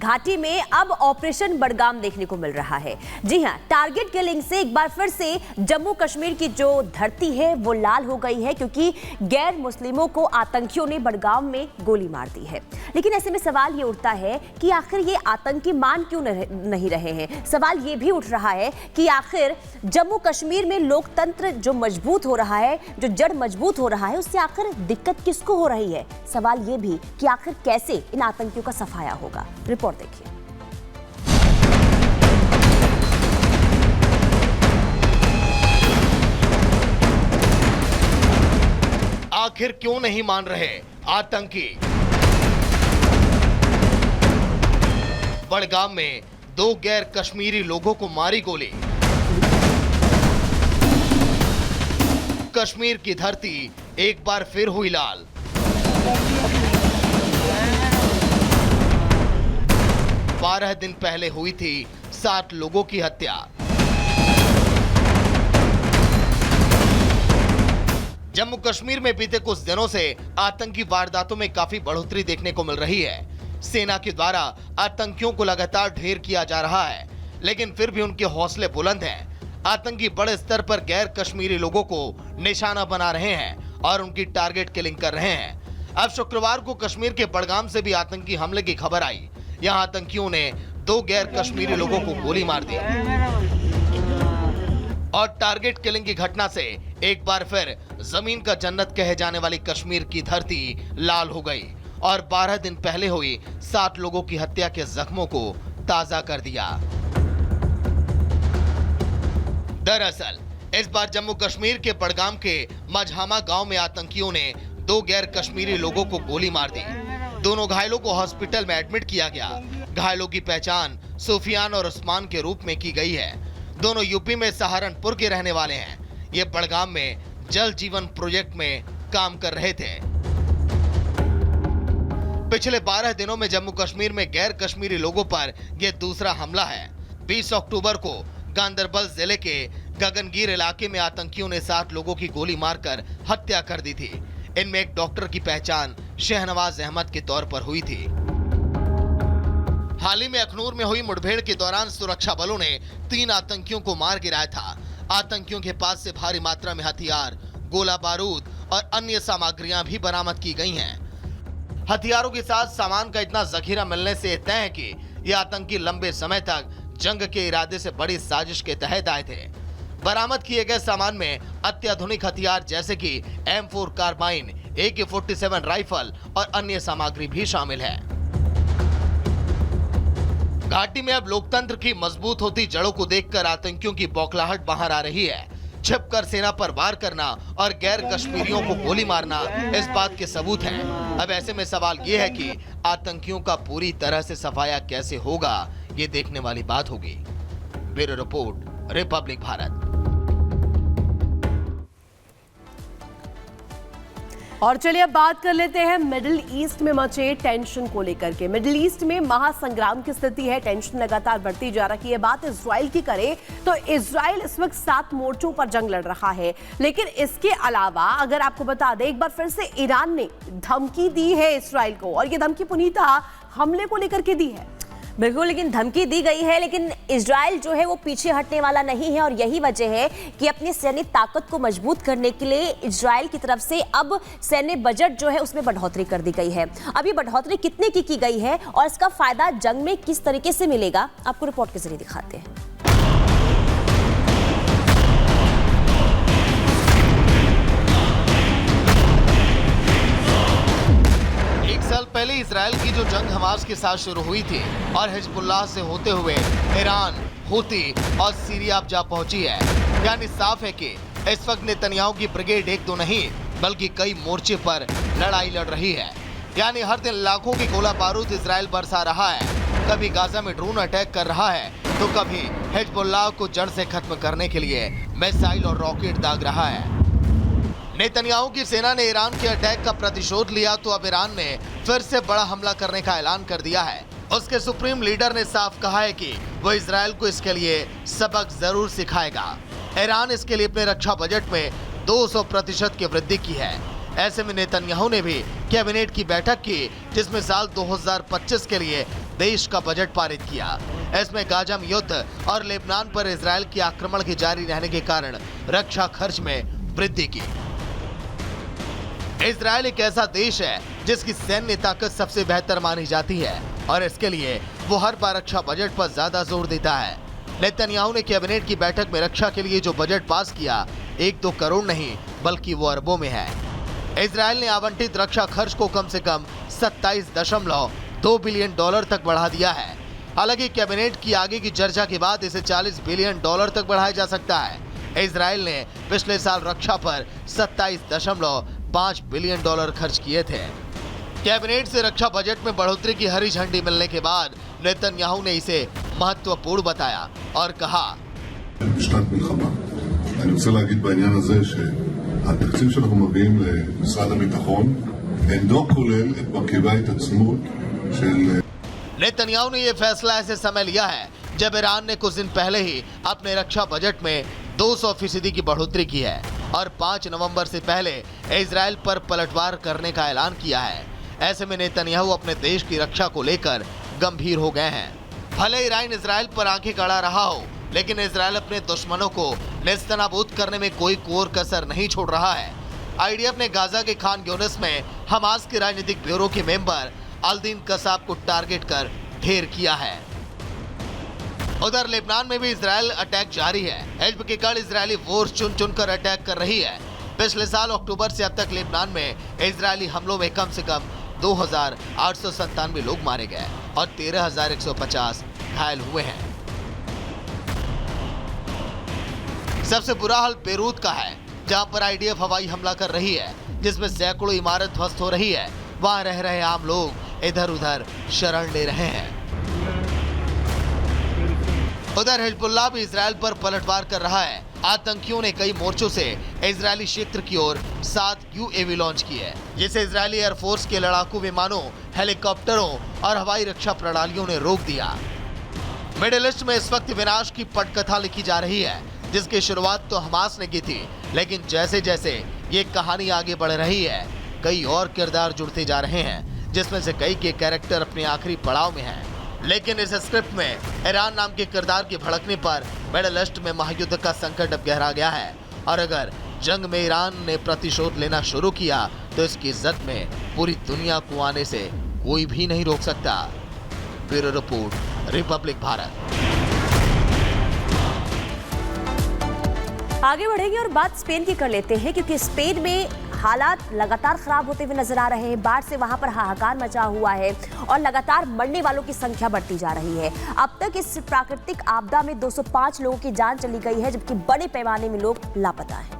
घाटी में अब ऑपरेशन बडगाम देखने को मिल रहा है। जी हां, टारगेट किलिंग से एक बार फिर से जम्मू कश्मीर की जो धरती है वो लाल हो गई है, क्योंकि गैर मुस्लिमों को आतंकियों ने बडगाम में गोली मार दी है। लेकिन ऐसे में सवाल ये उठता है कि आखिर ये आतंकी मान क्यों नहीं रहे हैं। सवाल ये भी उठ रहा है कि आखिर जम्मू कश्मीर में लोकतंत्र जो मजबूत हो रहा है, जो जड़ मजबूत हो रहा है, उससे आखिर दिक्कत किसको हो रही है। सवाल ये भी कि आखिर कैसे इन आतंकियों का सफाया होगा। रिपोर्ट देखिए। आखिर क्यों नहीं मान रहे आतंकी। बडगाम में 2 गैर कश्मीरी लोगों को मारी गोली। कश्मीर की धरती एक बार फिर हुई लाल। बारह दिन पहले हुई थी 7 लोगों की हत्या। जम्मू कश्मीर में बीते कुछ दिनों से आतंकी वारदातों में काफी बढ़ोतरी देखने को मिल रही है। सेना के द्वारा आतंकियों को लगातार ढेर किया जा रहा है, लेकिन फिर भी उनके हौसले बुलंद हैं। आतंकी बड़े स्तर पर गैर कश्मीरी लोगों को निशाना बना रहे हैं और उनकी टारगेट किलिंग कर रहे हैं। अब शुक्रवार को कश्मीर के बडगाम से भी आतंकी हमले की खबर आई। यहां आतंकियों ने 2 गैर कश्मीरी लोगों को गोली मार दी और टारगेट किलिंग की घटना से एक बार फिर जमीन का जन्नत कहे जाने वाली कश्मीर की धरती लाल हो गई और 12 दिन पहले हुई 7 लोगों की हत्या के जख्मों को ताजा कर दिया। दरअसल इस बार जम्मू कश्मीर के बडगाम के मझामा गांव में आतंकियों ने 2 गैर कश्मीरी लोगों को गोली मार दी। दोनों घायलों को हॉस्पिटल में एडमिट किया गया। घायलों की पहचान सुफियान और उस्मान के रूप में की गई है। दोनों यूपी में सहारनपुर के रहने वाले हैं। ये बडगाम में जल जीवन प्रोजेक्ट में काम कर रहे थे। पिछले 12 दिनों में जम्मू कश्मीर में गैर कश्मीरी लोगों पर यह दूसरा हमला है। 20 अक्टूबर को गांदरबल जिले के गगनगीर इलाके में आतंकियों ने 7 लोगों की गोली मारकर हत्या कर दी थी। इनमें एक डॉक्टर की पहचान शहनवाज अहमद के तौर पर हुई थी। हाल ही में अखनूर में हुई मुठभेड़ के दौरान सुरक्षा बलों ने 3 आतंकियों को मार गिराया था। आतंकियों के पास से भारी मात्रा में हथियार, गोला बारूद और अन्य सामग्रियां भी बरामद की गई हैं। हथियारों के साथ सामान का इतना जखीरा मिलने से तय है कि ये आतंकी लंबे समय तक जंग के इरादे से बड़ी साजिश के तहत आए थे। बरामद किए गए सामान में अत्याधुनिक हथियार जैसे कि M4 कार्बाइन, AK-47 राइफल और अन्य सामग्री भी शामिल है। घाटी में अब लोकतंत्र की मजबूत होती जड़ों को देखकर आतंकियों की बौखलाहट बाहर आ रही है। छिपकर सेना पर वार करना और गैर कश्मीरियों को गोली मारना इस बात के सबूत हैं। अब ऐसे में सवाल ये है कि आतंकियों का पूरी तरह से सफाया कैसे होगा, ये देखने वाली बात होगी। Bureau report, Republic Bharat. और चलिए अब बात कर लेते हैं मिडिल ईस्ट में मचे टेंशन को लेकर के। मिडिल ईस्ट में महासंग्राम की स्थिति है। टेंशन लगातार बढ़ती जा रही है। बात इजराइल की करें तो इजराइल इस वक्त 7 मोर्चों पर जंग लड़ रहा है। लेकिन इसके अलावा अगर आपको बता दें, एक बार फिर से ईरान ने धमकी दी है इजराइल को, और ये धमकी पुनीता हमले को लेकर के दी है। बिल्कुल, लेकिन धमकी दी गई है, लेकिन इजराइल जो है वो पीछे हटने वाला नहीं है। और यही वजह है कि अपनी सैन्य ताकत को मजबूत करने के लिए इजराइल की तरफ से अब सैन्य बजट जो है उसमें बढ़ोतरी कर दी गई है। अब ये बढ़ोतरी कितने की गई है और इसका फायदा जंग में किस तरीके से मिलेगा, आपको रिपोर्ट के जरिए दिखाते हैं। साल पहले इजराइल की जो जंग हमास के साथ शुरू हुई थी और हिजबुल्लाह से होते हुए ईरान, हूती और सीरिया अब जा पहुंची है। यानी साफ है कि इस वक्त नेतन्याहू की ब्रिगेड 1-2 नहीं बल्कि कई मोर्चे पर लड़ाई लड़ रही है। यानी हर दिन लाखों की गोला बारूद इजराइल बरसा रहा है। कभी गाजा में ड्रोन अटैक कर रहा है तो कभी हिजबुल्लाह को जड़ से खत्म करने के लिए मिसाइल और रॉकेट दाग रहा है। नेतन्याहू की सेना ने ईरान के अटैक का प्रतिशोध लिया तो अब ईरान ने फिर से बड़ा हमला करने का ऐलान कर दिया है। उसके सुप्रीम लीडर ने साफ कहा है कि वो इजराइल को इसके लिए सबक जरूर सिखाएगा। ईरान इसके लिए अपने रक्षा बजट में 200% की वृद्धि की है। ऐसे में नेतन्याहू ने भी कैबिनेट की बैठक की जिसमें साल 2025 के लिए देश का बजट पारित किया। इसमें गाजा में युद्ध और लेबनान पर इजरायल के आक्रमण के जारी रहने के कारण रक्षा खर्च में वृद्धि की। इजरायल एक ऐसा देश है जिसकी सैन्य ताकत सबसे बेहतर मानी जाती है और इसके लिए वो हर बार रक्षा बजट पर ज्यादा जोर देता है। नेतन्याहू ने कैबिनेट की बैठक में रक्षा के लिए जो बजट पास किया 1-2 करोड़ नहीं बल्कि वो अरबों में है। इजरायल ने आवंटित रक्षा खर्च को कम से कम 27.2 बिलियन डॉलर तक बढ़ा दिया है। हालांकि कैबिनेट की आगे की चर्चा के बाद इसे 40 बिलियन डॉलर तक बढ़ाया जा सकता है। इजरायल ने पिछले साल रक्षा पर 27.5 बिलियन डॉलर खर्च किए थे। कैबिनेट से रक्षा बजट में बढ़ोतरी की हरी झंडी मिलने के बाद नेतन्याहू ने इसे महत्वपूर्ण बताया और कहा, בשנת מלחמה. אני רוצה להגיד בעניין הזה שהתקציב שאנחנו מביאים למשרד הביטחון אינו כולל את מרכיבי ההתעצמות של... नेतन्याहू ने यह फैसला ऐसे समय लिया है जब ईरान ने कुछ दिन पहले ही अपने रक्षा बजट में 200% की बढ़ोतरी की है और 5 नवंबर से पहले इजरायल पर पलटवार करने का ऐलान किया है। ऐसे में नेतन्याहू अपने देश की रक्षा को लेकर गंभीर हो गए हैं। भले ईरान इजरायल पर आंखें गड़ा रहा हो, लेकिन इजरायल अपने दुश्मनों को नेस्तनाबूद करने में कोई कोर कसर नहीं छोड़ रहा है। आईडीएफ ने गाजा के खान यूनिस में हमास के राजनीतिक ब्यूरो के मेंबर अल-दीन कसाब को टारगेट कर ढेर किया है। उधर लेबनान में भी इजरायल अटैक जारी है। हिजब की कड़ इजरायली फोर्स चुन चुनकर अटैक कर रही है। पिछले साल अक्टूबर से अब तक लेबनान में इजरायली हमलों में कम से कम 2,897 लोग मारे गए और 13,150 घायल हुए हैं। सबसे बुरा हाल बेरूत का है, जहां पर आईडीएफ हवाई हमला कर रही है, जिसमें सैकड़ों इमारत ध्वस्त हो रही है। वहां रह रहे आम लोग इधर उधर शरण ले रहे हैं। उधर हिजबुल्लाह भी इजरायल पर पलटवार कर रहा है। आतंकियों ने कई मोर्चों से इजरायली क्षेत्र की ओर 7 यूएवी लॉन्च किए, जिसे इजरायली एयरफोर्स के लड़ाकू विमानों, हेलीकॉप्टरों और हवाई रक्षा प्रणालियों ने रोक दिया। मिडिल ईस्ट में इस वक्त विनाश की पटकथा लिखी जा रही है, जिसकी शुरुआत तो हमास ने की थी, लेकिन जैसे जैसे ये कहानी आगे बढ़ रही है, कई और किरदार जुड़ते जा रहे हैं, जिसमें से कई के कैरेक्टर अपने आखिरी पड़ाव में हैं। लेकिन इस स्क्रिप्ट में ईरान नाम के किरदार के भड़कने पर मिडिल ईस्ट में महायुद्ध का संकट अब गहरा गया है और अगर जंग में ईरान ने प्रतिशोध लेना शुरू किया तो इसकी इज्जत में पूरी दुनिया को आने से कोई भी नहीं रोक सकता। Bureau report, Republic Bharat. आगे बढ़ेंगे और बात स्पेन की कर लेते हैं, क्योंकि स्पेन में हालात लगातार खराब होते हुए नजर आ रहे हैं। बाढ़ से वहां पर हाहाकार मचा हुआ है और लगातार मरने वालों की संख्या बढ़ती जा रही है। अब तक इस प्राकृतिक आपदा में 205 लोगों की जान चली गई है, जबकि बड़े पैमाने में लोग लापता हैं।